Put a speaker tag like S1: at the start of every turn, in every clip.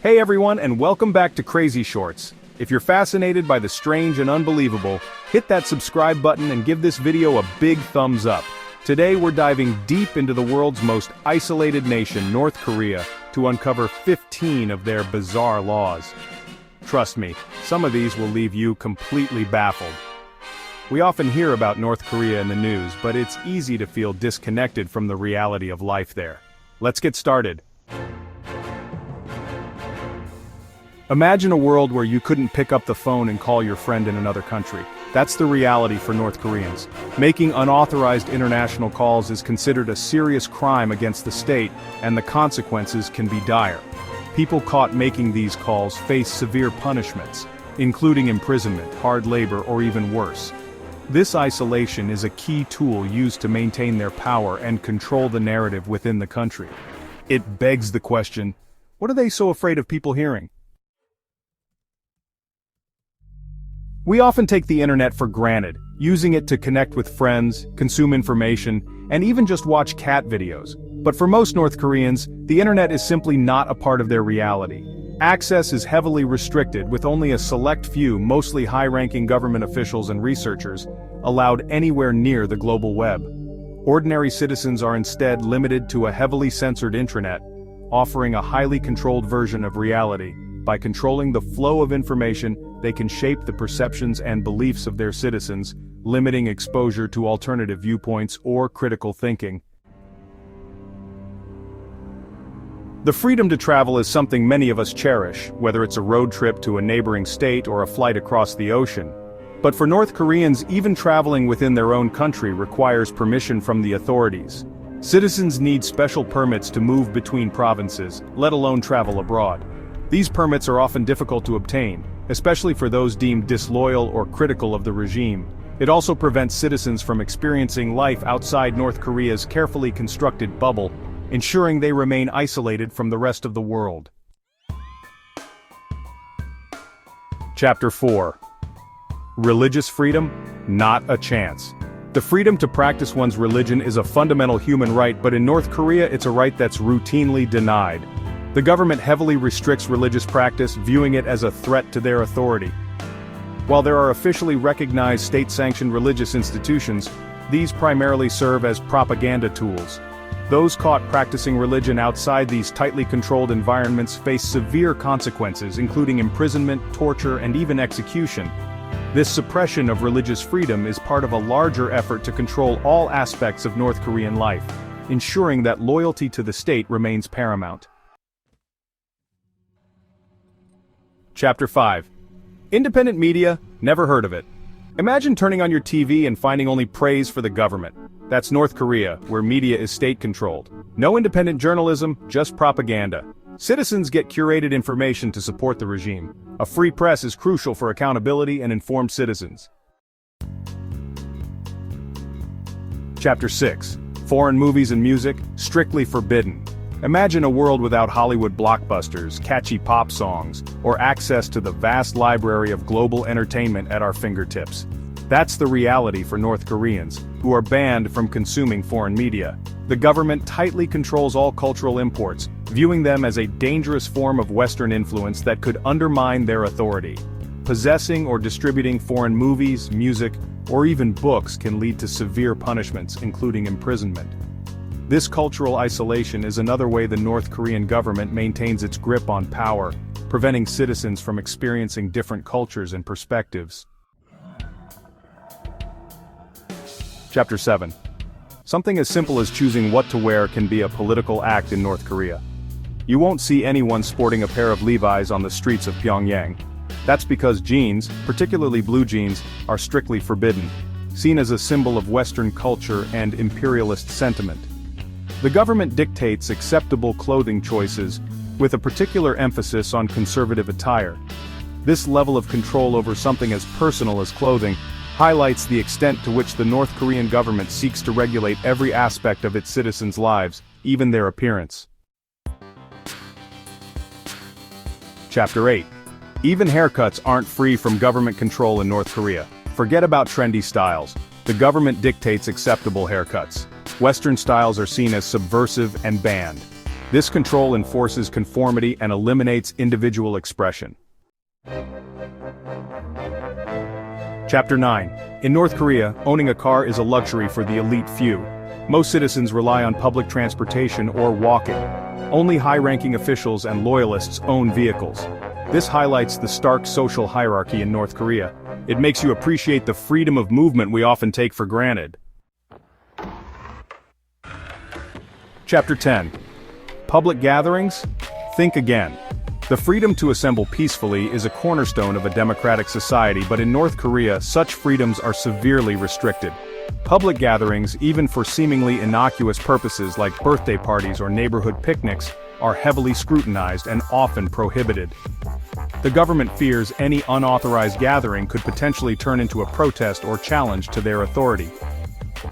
S1: Hey everyone, and welcome back to Crazy Shorts. If you're fascinated by the strange and unbelievable, hit that subscribe button and give this video a big thumbs up. Today we're diving deep into the world's most isolated nation, North Korea, to uncover 15 of their bizarre laws. Trust me, some of these will leave you completely baffled. We often hear about North Korea in the news, but it's easy to feel disconnected from the reality of life there. Let's get started. Imagine a world where you couldn't pick up the phone and call your friend in another country. That's the reality for North Koreans. Making unauthorized international calls is considered a serious crime against the state, and the consequences can be dire. People caught making these calls face severe punishments, including imprisonment, hard labor, or even worse. This isolation is a key tool used to maintain their power and control the narrative within the country. It begs the question, what are they so afraid of people hearing? We often take the internet for granted, using it to connect with friends, consume information, and even just watch cat videos. But for most North Koreans, the internet is simply not a part of their reality. Access is heavily restricted, with only a select few, mostly high-ranking government officials and researchers, allowed anywhere near the global web. Ordinary citizens are instead limited to a heavily censored intranet, offering a highly controlled version of reality. By controlling the flow of information, they can shape the perceptions and beliefs of their citizens, limiting exposure to alternative viewpoints or critical thinking. The freedom to travel is something many of us cherish, whether it's a road trip to a neighboring state or a flight across the ocean. But for North Koreans, even traveling within their own country requires permission from the authorities. Citizens need special permits to move between provinces, let alone travel abroad. These permits are often difficult to obtain, especially for those deemed disloyal or critical of the regime. It also prevents citizens from experiencing life outside North Korea's carefully constructed bubble, ensuring they remain isolated from the rest of the world. Chapter 4. Religious freedom? Not a chance. The freedom to practice one's religion is a fundamental human right, but in North Korea it's a right that's routinely denied. The government heavily restricts religious practice, viewing it as a threat to their authority. While there are officially recognized state-sanctioned religious institutions, these primarily serve as propaganda tools. Those caught practicing religion outside these tightly controlled environments face severe consequences, including imprisonment, torture, and even execution. This suppression of religious freedom is part of a larger effort to control all aspects of North Korean life, ensuring that loyalty to the state remains paramount. Chapter 5. Independent media? Never heard of it. Imagine turning on your TV and finding only praise for the government. That's North Korea, where media is state-controlled. No independent journalism, just propaganda. Citizens get curated information to support the regime. A free press is crucial for accountability and informed citizens. Chapter 6. Foreign movies and music? Strictly forbidden. Imagine a world without Hollywood blockbusters, catchy pop songs, or access to the vast library of global entertainment at our fingertips. That's the reality for North Koreans, who are banned from consuming foreign media. The government tightly controls all cultural imports, viewing them as a dangerous form of Western influence that could undermine their authority. Possessing or distributing foreign movies, music, or even books can lead to severe punishments, including imprisonment. This cultural isolation is another way the North Korean government maintains its grip on power, preventing citizens from experiencing different cultures and perspectives. Chapter 7. Something as simple as choosing what to wear can be a political act in North Korea. You won't see anyone sporting a pair of Levi's on the streets of Pyongyang. That's because jeans, particularly blue jeans, are strictly forbidden, seen as a symbol of Western culture and imperialist sentiment. The government dictates acceptable clothing choices, with a particular emphasis on conservative attire. This level of control over something as personal as clothing highlights the extent to which the North Korean government seeks to regulate every aspect of its citizens' lives, even their appearance. Chapter 8. Even haircuts aren't free from government control in North Korea. Forget about trendy styles. The government dictates acceptable haircuts. Western styles are seen as subversive and banned. This control enforces conformity and eliminates individual expression. Chapter 9. In North Korea, owning a car is a luxury for the elite few. Most citizens rely on public transportation or walking. Only high-ranking officials and loyalists own vehicles. This highlights the stark social hierarchy in North Korea. It makes you appreciate the freedom of movement we often take for granted. Chapter 10. Public gatherings? Think again. The freedom to assemble peacefully is a cornerstone of a democratic society, but in North Korea, such freedoms are severely restricted. Public gatherings, even for seemingly innocuous purposes like birthday parties or neighborhood picnics, are heavily scrutinized and often prohibited. The government fears any unauthorized gathering could potentially turn into a protest or challenge to their authority.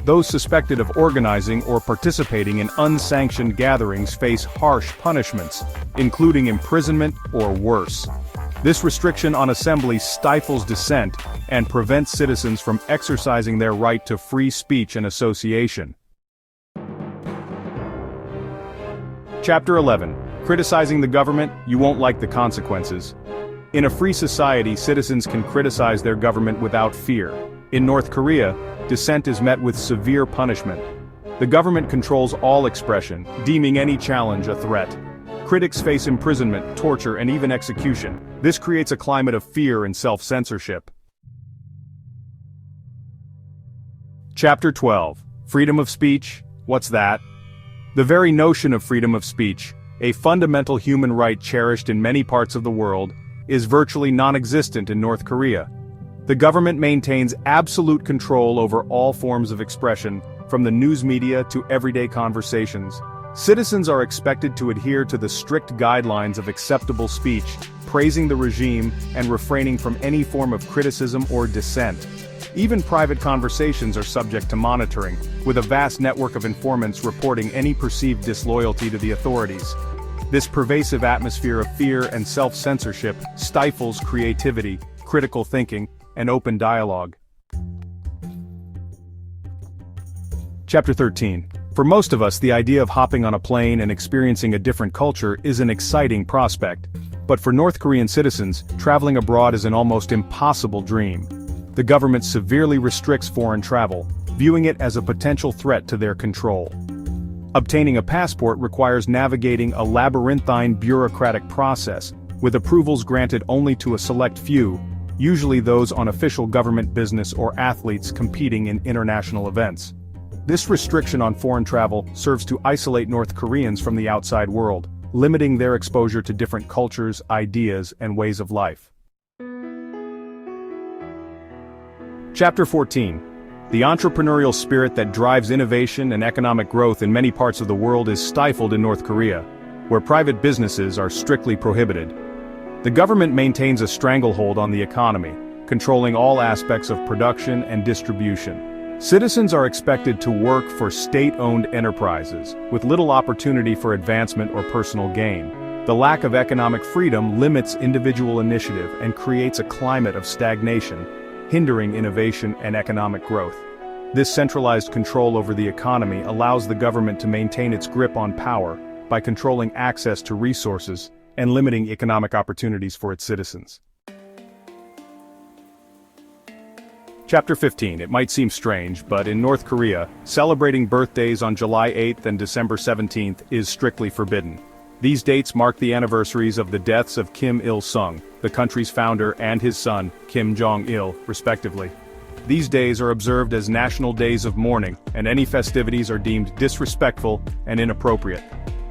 S1: Those suspected of organizing or participating in unsanctioned gatherings face harsh punishments, including imprisonment or worse. This restriction on assembly stifles dissent and prevents citizens from exercising their right to free speech and association. Chapter 11. Criticizing the government, you won't like the consequences. In a free society, citizens can criticize their government without fear. In North Korea, dissent is met with severe punishment. The government controls all expression, deeming any challenge a threat. Critics face imprisonment, torture, and even execution. This creates a climate of fear and self-censorship. Chapter 12. Freedom of speech? What's that? The very notion of freedom of speech, a fundamental human right cherished in many parts of the world, is virtually non-existent in North Korea. The government maintains absolute control over all forms of expression, from the news media to everyday conversations. Citizens are expected to adhere to the strict guidelines of acceptable speech, praising the regime and refraining from any form of criticism or dissent. Even private conversations are subject to monitoring, with a vast network of informants reporting any perceived disloyalty to the authorities. This pervasive atmosphere of fear and self-censorship stifles creativity, critical thinking, and open dialogue. Chapter 13. For most of us, the idea of hopping on a plane and experiencing a different culture is an exciting prospect. But for North Korean citizens, traveling abroad is an almost impossible dream. The government severely restricts foreign travel, viewing it as a potential threat to their control. Obtaining a passport requires navigating a labyrinthine bureaucratic process, with approvals granted only to a select few, usually those on official government business or athletes competing in international events. This restriction on foreign travel serves to isolate North Koreans from the outside world, limiting their exposure to different cultures, ideas, and ways of life. Chapter 14. The entrepreneurial spirit that drives innovation and economic growth in many parts of the world is stifled in North Korea, where private businesses are strictly prohibited. The government maintains a stranglehold on the economy, controlling all aspects of production and distribution. Citizens are expected to work for state-owned enterprises, with little opportunity for advancement or personal gain. The lack of economic freedom limits individual initiative and creates a climate of stagnation, hindering innovation and economic growth. This centralized control over the economy allows the government to maintain its grip on power by controlling access to resources and limiting economic opportunities for its citizens. Chapter 15. It might seem strange, but in North Korea, celebrating birthdays on July 8th and December 17th is strictly forbidden. These dates mark the anniversaries of the deaths of Kim Il-sung, the country's founder, and his son, Kim Jong-il, respectively. These days are observed as national days of mourning, and any festivities are deemed disrespectful and inappropriate.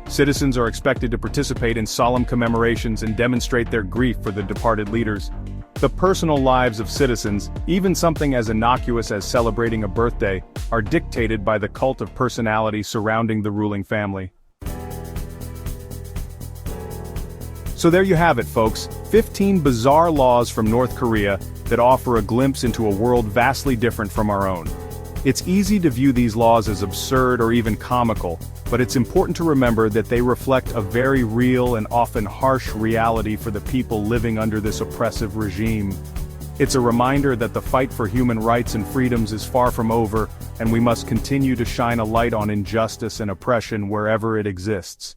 S1: Citizens are expected to participate in solemn commemorations and demonstrate their grief for the departed leaders. The personal lives of citizens, even something as innocuous as celebrating a birthday, are dictated by the cult of personality surrounding the ruling family. So there you have it, folks, 15 bizarre laws from North Korea that offer a glimpse into a world vastly different from our own. It's easy to view these laws as absurd or even comical, but it's important to remember that they reflect a very real and often harsh reality for the people living under this oppressive regime. It's a reminder that the fight for human rights and freedoms is far from over, and we must continue to shine a light on injustice and oppression wherever it exists.